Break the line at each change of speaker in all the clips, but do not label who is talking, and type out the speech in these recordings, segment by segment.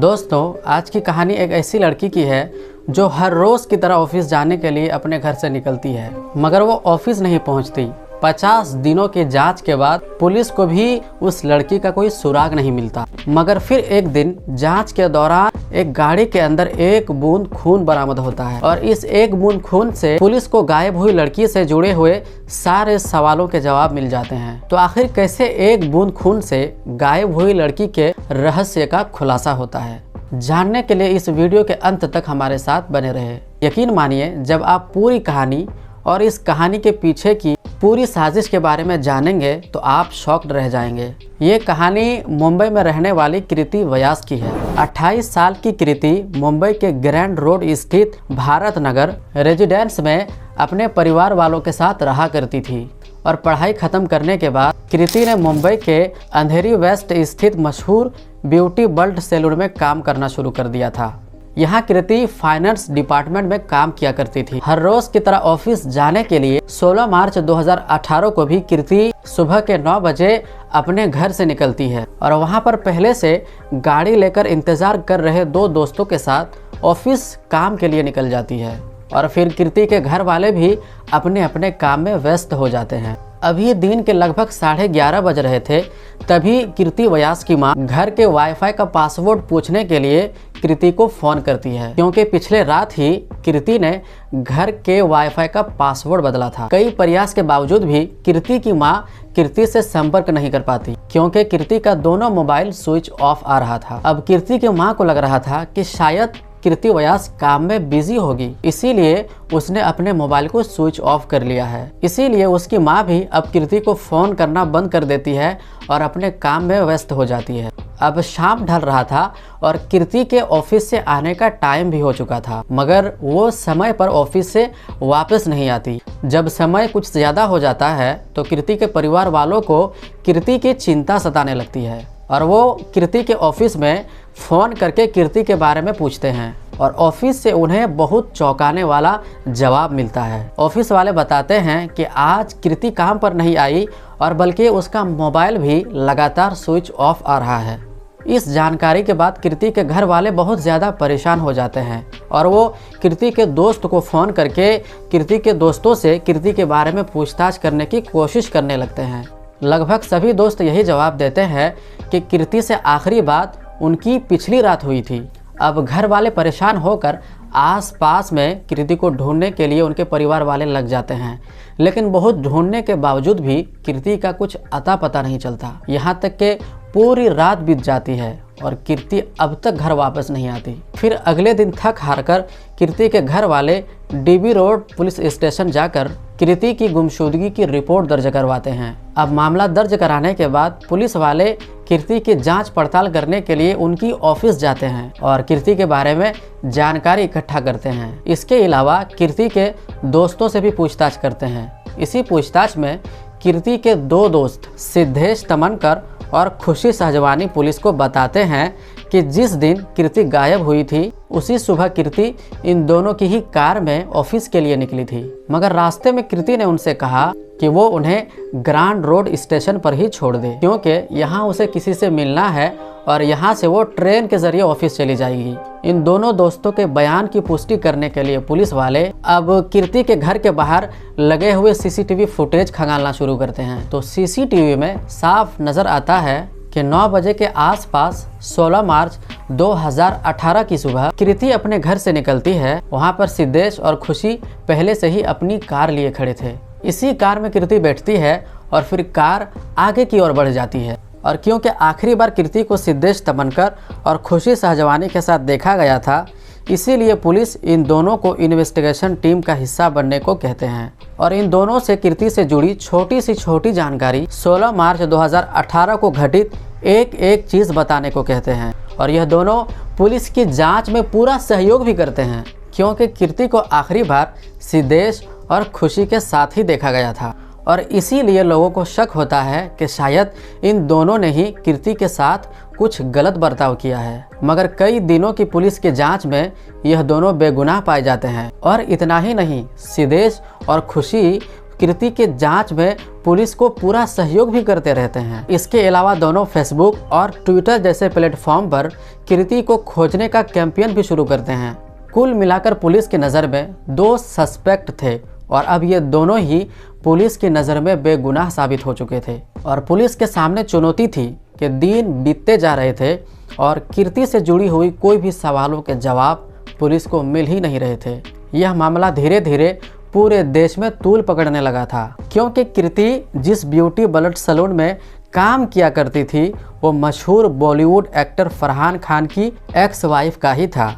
दोस्तों, आज की कहानी एक ऐसी लड़की की है जो हर रोज़ की तरह ऑफिस जाने के लिए अपने घर से निकलती है, मगर वो ऑफिस नहीं पहुंचती। 50 दिनों की जांच के बाद पुलिस को भी उस लड़की का कोई सुराग नहीं मिलता। मगर फिर एक दिन जांच के दौरान एक गाड़ी के अंदर एक बूंद खून बरामद होता है और इस एक बूंद खून से पुलिस को गायब हुई लड़की से जुड़े हुए सारे सवालों के जवाब मिल जाते हैं। तो आखिर कैसे एक बूंद खून से गायब हुई लड़की के रहस्य का खुलासा होता है, जानने के लिए इस वीडियो के अंत तक हमारे साथ बने रहे। यकीन मानिए, जब आप पूरी कहानी और इस कहानी के पीछे की पूरी साजिश के बारे में जानेंगे तो आप शॉक्ड रह जाएंगे। ये कहानी मुंबई में रहने वाली कृति व्यास की है। 28 साल की कृति मुंबई के ग्रैंड रोड स्थित भारत नगर रेजिडेंस में अपने परिवार वालों के साथ रहा करती थी और पढ़ाई खत्म करने के बाद कृति ने मुंबई के अंधेरी वेस्ट स्थित मशहूर ब्यूटी बल्ट सैलून में काम करना शुरू कर दिया था। यहाँ कृति फाइनेंस डिपार्टमेंट में काम किया करती थी। हर रोज की तरह ऑफिस जाने के लिए 16 मार्च 2018 को भी कृति सुबह के 9 बजे अपने घर से निकलती है और वहाँ पर पहले से गाड़ी लेकर इंतजार कर रहे 2 दोस्तों के साथ ऑफिस काम के लिए निकल जाती है। और फिर कृति के घर वाले भी अपने अपने काम में व्यस्त हो जाते हैं। अभी दिन के लगभग 11:30 बज रहे थे, तभी कृति व्यास की मां घर के वाईफाई का पासवर्ड पूछने के लिए कृति को फोन करती है, क्योंकि पिछले रात ही कृति ने घर के वाईफाई का पासवर्ड बदला था। कई प्रयास के बावजूद भी कृति की मां कृति से संपर्क नहीं कर पाती, क्योंकि कृति का दोनों मोबाइल स्विच ऑफ आ रहा था। अब कृति की मां को लग रहा था कि शायद कृति व्यास काम में बिजी होगी, इसीलिए उसने अपने मोबाइल को स्विच ऑफ कर लिया है। इसीलिए उसकी माँ भी अब कृति को फोन करना बंद कर देती है और अपने काम में व्यस्त हो जाती है। अब शाम ढल रहा था और कृति के ऑफिस से आने का टाइम भी हो चुका था, मगर वो समय पर ऑफिस से वापस नहीं आती। जब समय कुछ ज़्यादा हो जाता है तो कृति के परिवार वालों को कृति की चिंता सताने लगती है और वो कृति के ऑफिस में फ़ोन करके कृति के बारे में पूछते हैं और ऑफिस से उन्हें बहुत चौंकाने वाला जवाब मिलता है। ऑफिस वाले बताते हैं कि आज कृति काम पर नहीं आई और बल्कि उसका मोबाइल भी लगातार स्विच ऑफ आ रहा है। इस जानकारी के बाद कृति के घर वाले बहुत ज़्यादा परेशान हो जाते हैं और वो कृति के दोस्त को फ़ोन करके कृति के दोस्तों से कृति के बारे में पूछताछ करने की कोशिश करने लगते हैं। लगभग सभी दोस्त यही जवाब देते हैं कि कृति से आखिरी बात उनकी पिछली रात हुई थी। अब घर वाले परेशान होकर आसपास में कृति को ढूंढने के लिए उनके परिवार वाले लग जाते हैं, लेकिन बहुत ढूंढने के बावजूद भी कृति का कुछ अता पता नहीं चलता। यहाँ तक कि पूरी रात बीत जाती है और कृति अब तक घर वापस नहीं आती। फिर अगले दिन थक हार कर कृति के घर वाले डीबी रोड पुलिस स्टेशन जाकर कृति की गुमशुदगी की रिपोर्ट दर्ज करवाते हैं। अब मामला दर्ज कराने के बाद पुलिस वाले कृति की जांच पड़ताल करने के लिए उनकी ऑफिस जाते हैं और कृति के बारे में जानकारी इकट्ठा करते हैं। इसके अलावा कृति के दोस्तों से भी पूछताछ करते हैं। इसी पूछताछ में कृति के 2 दोस्त सिद्धेश तमनकर और खुशी सहजवानी पुलिस को बताते हैं कि जिस दिन कृति गायब हुई थी उसी सुबह कृति इन दोनों की ही कार में ऑफिस के लिए निकली थी, मगर रास्ते में कृति ने उनसे कहा कि वो उन्हें ग्रैंड रोड स्टेशन पर ही छोड़ दे, क्योंकि यहाँ उसे किसी से मिलना है और यहाँ से वो ट्रेन के जरिए ऑफिस चली जाएगी। इन दोनों दोस्तों के बयान की पुष्टि करने के लिए पुलिस वाले अब कृति के घर के बाहर लगे हुए सीसीटीवी फुटेज खंगालना शुरू करते हैं। तो सीसीटीवी में साफ नजर आता है कि 9 बजे के आसपास 16 मार्च 2018 की सुबह कृति अपने घर से निकलती है। वहाँ पर सिद्धेश और खुशी पहले से ही अपनी कार लिए खड़े थे। इसी कार में कृति बैठती है और फिर कार आगे की ओर बढ़ जाती है। और क्योंकि आखिरी बार कृति को सिद्धेश तमनकर और खुशी सहजवानी के साथ देखा गया था, इसीलिए पुलिस इन दोनों को इन्वेस्टिगेशन टीम का हिस्सा बनने को कहते हैं और इन दोनों से कृति से जुड़ी छोटी से छोटी जानकारी 16 मार्च 2018 को घटित एक चीज़ बताने को कहते हैं। और यह दोनों पुलिस की जांच में पूरा सहयोग भी करते हैं, क्योंकि कृति को आखिरी बार सिद्धेश और खुशी के साथ ही देखा गया था और इसीलिए लोगों को शक होता है कि शायद इन दोनों ने ही कृति के साथ कुछ गलत बर्ताव किया है। मगर कई दिनों की पुलिस की जांच में यह दोनों बेगुनाह पाए जाते हैं। और इतना ही नहीं, सिद्धेश और खुशी कृति के जांच में पुलिस को पूरा सहयोग भी करते रहते हैं। इसके अलावा दोनों फेसबुक और ट्विटर जैसे प्लेटफॉर्म पर कृति को खोजने का कैंपेन भी शुरू करते हैं। कुल मिलाकर पुलिस की नज़र में 2 सस्पेक्ट थे और अब ये दोनों ही पुलिस की नज़र में बेगुनाह साबित हो चुके थे और पुलिस के सामने चुनौती थी कि दिन बीतते जा रहे थे और कृति से जुड़ी हुई कोई भी सवालों के जवाब पुलिस को मिल ही नहीं रहे थे। यह मामला धीरे धीरे पूरे देश में तूल पकड़ने लगा था, क्योंकि कृति जिस ब्यूटी ब्लड सैलून में काम किया करती थी वो मशहूर बॉलीवुड एक्टर फरहान खान की एक्स वाइफ का ही था।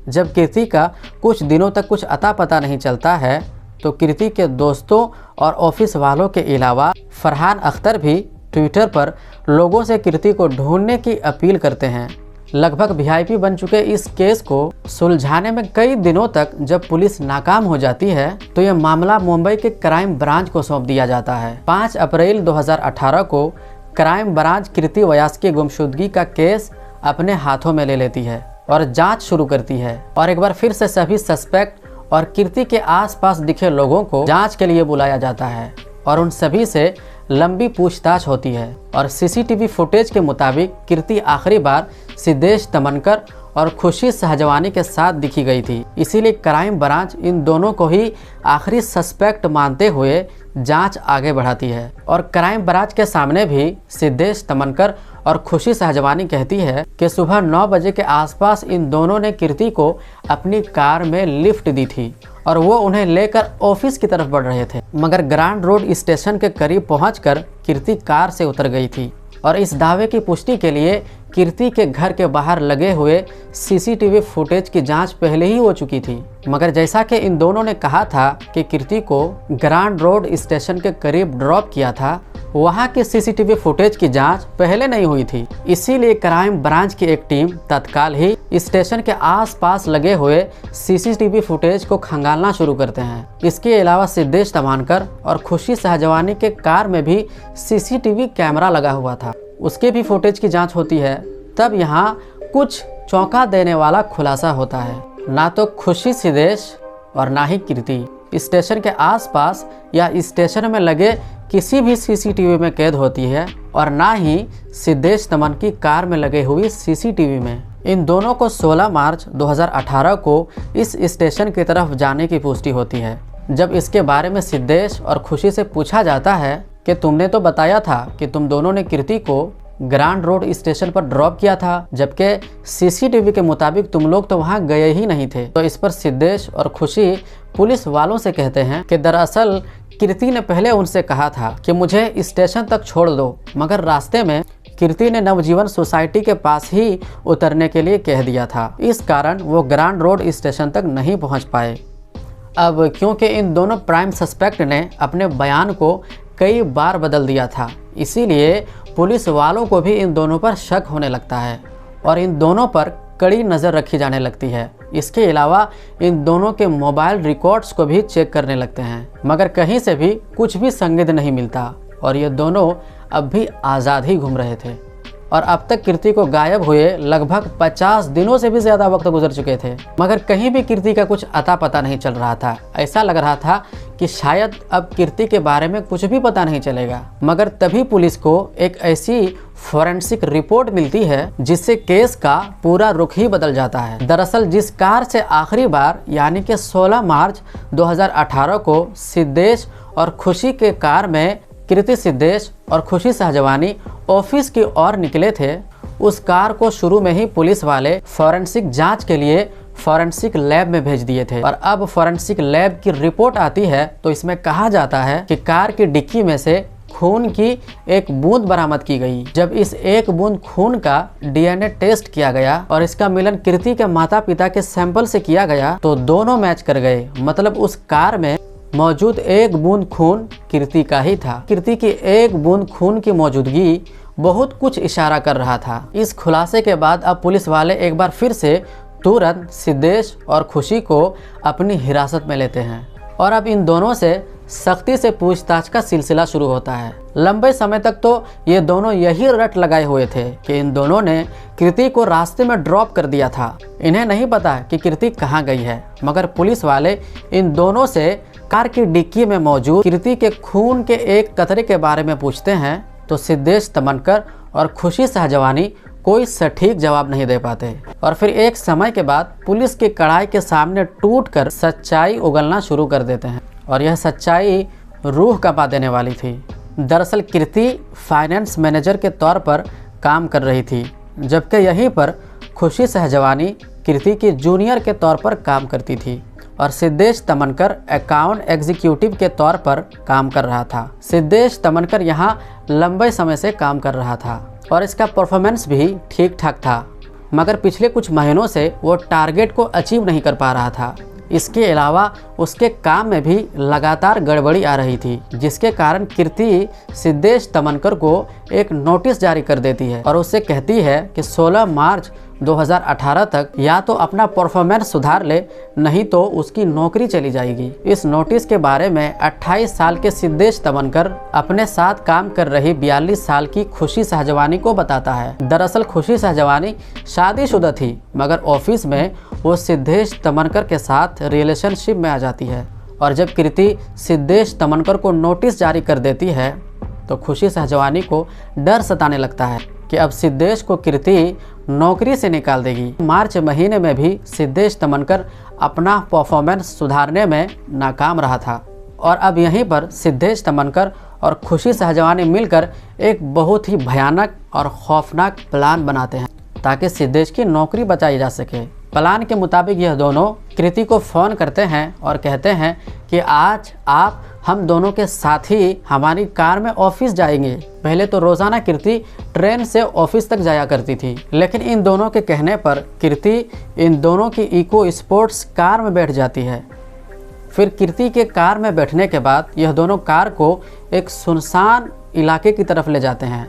जब कृति का कुछ दिनों तक कुछ अता पता नहीं चलता है तो कृति के दोस्तों और ऑफिस वालों के अलावा फरहान अख्तर भी ट्विटर पर लोगों से कृति को ढूंढने की अपील करते हैं। लगभग वीआईपी बन चुके इस केस को सुलझाने में कई दिनों तक जब पुलिस नाकाम हो जाती है तो यह मामला मुंबई के क्राइम ब्रांच को सौंप दिया जाता है। 5 अप्रैल 2018 को क्राइम ब्रांच कृति व्यास की गुमशुदगी का केस अपने हाथों में ले लेती है और जांच शुरू करती है और एक बार फिर से सभी सस्पेक्ट और कृति के आसपास दिखे लोगों को जांच के लिए बुलाया जाता है और उन सभी से लंबी पूछताछ होती है और सीसीटीवी फुटेज के मुताबिक कृति आखिरी बार सिद्धेश तमनकर और खुशी सहजवानी के साथ दिखी गई थी। इसीलिए क्राइम ब्रांच इन दोनों को ही आखिरी सस्पेक्ट मानते हुए जांच आगे बढ़ाती है और क्राइम ब्रांच के सामने भी सिद्धेश तमनकर और खुशी सहजवानी कहती है कि सुबह 9 बजे के आसपास इन दोनों ने कृति को अपनी कार में लिफ्ट दी थी और वो उन्हें लेकर ऑफिस की तरफ बढ़ रहे थे, मगर ग्रांड रोड स्टेशन के करीब पहुंचकर कृति कार से उतर गई थी और इस दावे की पुष्टि के लिए कृति के घर के बाहर लगे हुए सीसीटीवी फुटेज की जांच पहले ही हो चुकी थी। मगर जैसा कि इन दोनों ने कहा था कि कृति को ग्रांड रोड स्टेशन के करीब ड्रॉप किया था, वहां की सीसीटीवी फुटेज की जांच पहले नहीं हुई थी। इसीलिए क्राइम ब्रांच की एक टीम तत्काल ही स्टेशन के आसपास लगे हुए सीसीटीवी फुटेज को खंगालना शुरू करते हैं। इसके अलावा सिद्धेश तमानकर और खुशी सहजवानी के कार में भी सीसीटीवी कैमरा लगा हुआ था, उसके भी फुटेज की जांच होती है। तब यहाँ कुछ चौंका देने वाला खुलासा होता है। ना तो खुशी सिद्धेश और ना ही कृति स्टेशन के आसपास या स्टेशन में लगे किसी भी सीसीटीवी में कैद होती है और ना ही सिद्धेश तमन की कार में लगे हुई सीसीटीवी में। इन दोनों को 16 मार्च 2018 को इस स्टेशन की तरफ जाने की पुष्टि होती है। जब इसके बारे में सिद्धेश और खुशी से पूछा जाता है कि तुमने तो बताया था कि तुम दोनों ने कृति को ग्रांड रोड स्टेशन पर ड्रॉप किया था, जबकि सीसीटीवी के मुताबिक तुम लोग तो वहां गए ही नहीं थे। तो इस पर सिद्धेश और खुशी पुलिस वालों से कहते हैं कि दरअसल कृति ने पहले उनसे कहा था कि मुझे स्टेशन तक छोड़ दो, मगर रास्ते में कृति ने नवजीवन सोसाइटी के पास ही उतरने के लिए कह दिया था। इस कारण वो ग्रांड रोड स्टेशन तक नहीं पहुंच पाए। अब क्योंकि इन दोनों प्राइम सस्पेक्ट ने अपने बयान को कई बार बदल दिया था, इसीलिए पुलिस वालों को भी इन दोनों पर शक होने लगता है और इन दोनों पर कड़ी नज़र रखी जाने लगती है। इसके अलावा इन दोनों के मोबाइल रिकॉर्ड्स को भी चेक करने लगते हैं, मगर कहीं से भी कुछ भी संकेत नहीं मिलता और ये दोनों अब भी आज़ाद ही घूम रहे थे। और अब तक कृति को गायब हुए लगभग 50 दिनों से भी ज़्यादा वक्त गुजर चुके थे, मगर कहीं भी कृति का कुछ अता पता नहीं चल रहा था। ऐसा लग रहा था कि शायद अब कृति के बारे में कुछ भी पता नहीं चलेगा। मगर तभी पुलिस को एक ऐसी फॉरेंसिक रिपोर्ट मिलती है जिससे केस का पूरा रुख ही बदल जाता है। दरअसल जिस कार से आखिरी बार यानी कि 16 मार्च 2018 को सिद्धेश और खुशी के कार में कृति सिद्धेश और खुशी सहजवानी ऑफिस की ओर निकले थे, उस कार को शुरू में ही पुलिस वाले फॉरेंसिक जांच के लिए फॉरेंसिक लैब में भेज दिए थे। और अब फॉरेंसिक लैब की रिपोर्ट आती है तो इसमें कहा जाता है कि कार की डिक्की में से खून की एक बूंद बरामद की गई। जब इस एक बूंद खून का डीएनए टेस्ट किया गया और इसका मिलन कृति के माता पिता के सैंपल से किया गया तो दोनों मैच कर गए। मतलब उस कार में मौजूद एक बूंद खून कृति का ही था। कृति की एक बूंद खून की मौजूदगी बहुत कुछ इशारा कर रहा था। इस खुलासे के बाद अब पुलिस वाले एक बार फिर से तुरंत सिद्धेश और खुशी को अपनी हिरासत में लेते हैं और अब इन दोनों से सख्ती से पूछताछ का सिलसिला शुरू होता है। लंबे समय तक तो ये दोनों यही रट लगाए हुए थे कि इन दोनों ने कृति को रास्ते में ड्रॉप कर दिया था। इन्हें नहीं पता कि कृति कहाँ गई है, मगर पुलिस वाले इन दोनों से कार की डिक्की में मौजूद कीर्ति के खून के एक कतरे के बारे में पूछते हैं तो सिद्धेश तमनकर और खुशी सहजवानी कोई सटीक जवाब नहीं दे पाते और फिर एक समय के बाद पुलिस की कड़ाई के सामने टूटकर सच्चाई उगलना शुरू कर देते हैं और यह सच्चाई रूह कंपा देने वाली थी। दरअसल कीर्ति फाइनेंस मैनेजर के तौर पर काम कर रही थी, जबकि यहीं पर खुशी सहजवानी कीर्ति की जूनियर के तौर पर काम करती थी और सिद्धेश तमनकर अकाउंट एग्जीक्यूटिव के तौर पर काम कर रहा था। सिद्धेश तमनकर यहाँ लंबे समय से काम कर रहा था और इसका परफॉर्मेंस भी ठीक ठाक था, मगर पिछले कुछ महीनों से वो टारगेट को अचीव नहीं कर पा रहा था। इसके अलावा उसके काम में भी लगातार गड़बड़ी आ रही थी, जिसके कारण कीर्ति सिद्धेश तमनकर को एक नोटिस जारी कर देती है और उससे कहती है कि 16 मार्च 2018 तक या तो अपना परफॉर्मेंस सुधार ले, नहीं तो उसकी नौकरी चली जाएगी। इस नोटिस के बारे में 28 साल के सिद्धेश तमनकर अपने साथ काम कर रही 42 साल की खुशी सहजवानी को बताता है। दरअसल खुशी सहजवानी शादीशुदा थी, मगर ऑफिस में वो सिद्धेश तमनकर के साथ रिलेशनशिप में आ जाती है और जब कीर्ति सिद्धेश तमनकर को नोटिस जारी कर देती है तो खुशी सहजवानी को डर सताने लगता है कि अब सिद्धेश को कीर्ति नौकरी से निकाल देगी। मार्च महीने में भी सिद्धेश तमनकर अपना परफॉर्मेंस सुधारने में नाकाम रहा था और अब यहीं पर सिद्धेश तमनकर और खुशी सहजवानी मिलकर एक बहुत ही भयानक और खौफनाक प्लान बनाते हैं ताकि सिद्धेश की नौकरी बचाई जा सके। प्लान के मुताबिक यह दोनों कीर्ति को फ़ोन करते हैं और कहते हैं कि आज आप हम दोनों के साथ ही हमारी कार में ऑफिस जाएंगे। पहले तो रोज़ाना कीर्ति ट्रेन से ऑफिस तक जाया करती थी, लेकिन इन दोनों के कहने पर कीर्ति इन दोनों की इको स्पोर्ट्स कार में बैठ जाती है। फिर कीर्ति के कार में बैठने के बाद यह दोनों कार को एक सुनसान इलाके की तरफ ले जाते हैं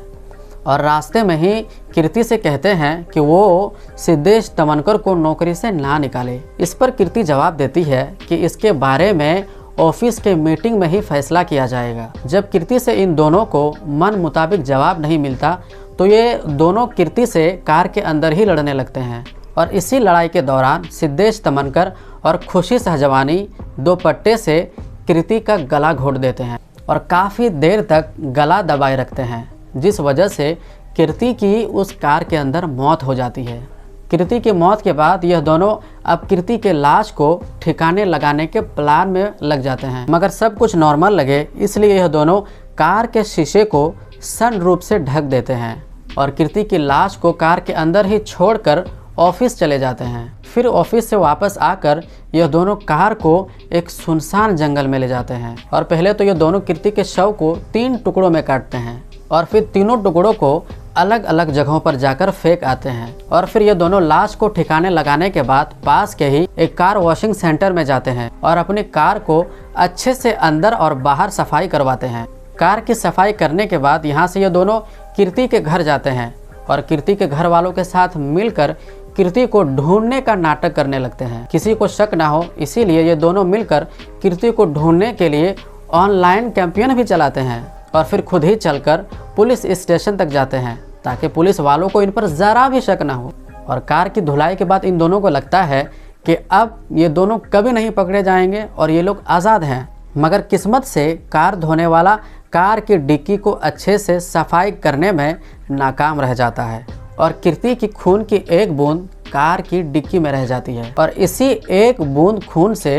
और रास्ते में ही कीर्ति से कहते हैं कि वो सिद्धेश तमनकर को नौकरी से ना निकाले। इस पर कीर्ति जवाब देती है कि इसके बारे में ऑफिस के मीटिंग में ही फैसला किया जाएगा। जब कीर्ति से इन दोनों को मन मुताबिक जवाब नहीं मिलता तो ये दोनों कीर्ति से कार के अंदर ही लड़ने लगते हैं और इसी लड़ाई के दौरान सिद्धेश तमनकर और खुशी सहजवानी दुपट्टे से कीर्ति का गला घोट देते हैं और काफ़ी देर तक गला दबाए रखते हैं, जिस वजह से कीर्ति की उस कार के अंदर मौत हो जाती है। कीर्ति की मौत के बाद यह दोनों अब कीर्ति के लाश को ठिकाने लगाने के प्लान में लग जाते हैं, मगर सब कुछ नॉर्मल लगे इसलिए यह दोनों कार के शीशे को सनरूफ से ढक देते हैं और कीर्ति की लाश को कार के अंदर ही छोड़कर ऑफिस चले जाते हैं। फिर ऑफिस से वापस आकर यह दोनों कार को एक सुनसान जंगल में ले जाते हैं और पहले तो यह दोनों कीर्ति के शव को 3 टुकड़ों में काटते हैं और फिर तीनों टुकड़ों को अलग अलग जगहों पर जाकर फेंक आते हैं और फिर ये दोनों लाश को ठिकाने लगाने के बाद पास के ही एक कार वॉशिंग सेंटर में जाते हैं और अपनी कार को अच्छे से अंदर और बाहर सफाई करवाते हैं। कार की सफाई करने के बाद यहाँ से ये दोनों कीर्ति के घर जाते हैं और कीर्ति के घर वालों के साथ मिलकर कीर्ति को ढूंढने का नाटक करने लगते हैं, किसी को शक ना हो इसीलिए ये दोनों मिलकर कीर्ति को ढूंढने के लिए ऑनलाइन कैंपेन भी चलाते हैं और फिर खुद ही चलकर पुलिस स्टेशन तक जाते हैं ताकि पुलिस वालों को इन पर ज़रा भी शक ना हो। और कार की धुलाई के बाद इन दोनों को लगता है कि अब ये दोनों कभी नहीं पकड़े जाएंगे और ये लोग आज़ाद हैं, मगर किस्मत से कार धोने वाला कार की डिक्की को अच्छे से सफाई करने में नाकाम रह जाता है और कीर्ति की खून की एक बूंद कार की डिक्की में रह जाती है और इसी एक बूंद खून से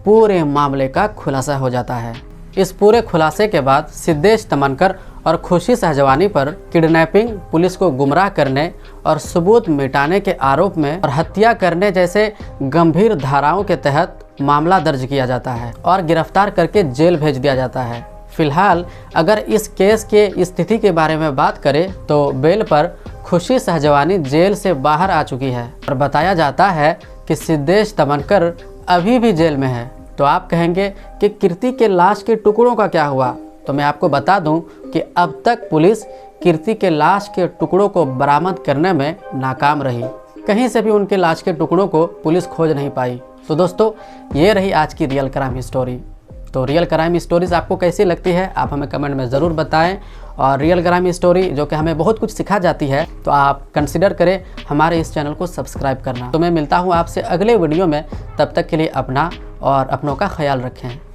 पूरे मामले का खुलासा हो जाता है। इस पूरे खुलासे के बाद सिद्धेश तमनकर और खुशी सहजवानी पर किडनैपिंग, पुलिस को गुमराह करने और सबूत मिटाने के आरोप में और हत्या करने जैसे गंभीर धाराओं के तहत मामला दर्ज किया जाता है और गिरफ्तार करके जेल भेज दिया जाता है। फिलहाल अगर इस केस के स्थिति के बारे में बात करें तो बेल पर खुशी सहजवानी जेल से बाहर आ चुकी है और बताया जाता है कि सिद्धेश तमनकर अभी भी जेल में है। तो आप कहेंगे कि कीर्ति के लाश के टुकड़ों का क्या हुआ? तो मैं आपको बता दूं कि अब तक पुलिस कीर्ति के लाश के टुकड़ों को बरामद करने में नाकाम रही। कहीं से भी उनके लाश के टुकड़ों को पुलिस खोज नहीं पाई। तो दोस्तों ये रही आज की रियल क्राइम स्टोरी। तो रियल क्राइम स्टोरीज़ आपको कैसी लगती है आप हमें कमेंट में ज़रूर बताएं और रियल क्राइम स्टोरी जो कि हमें बहुत कुछ सिखा जाती है तो आप कंसिडर करें हमारे इस चैनल को सब्सक्राइब करना। तो मैं मिलता हूँ आपसे अगले वीडियो में, तब तक के लिए अपना और अपनों का ख्याल रखें।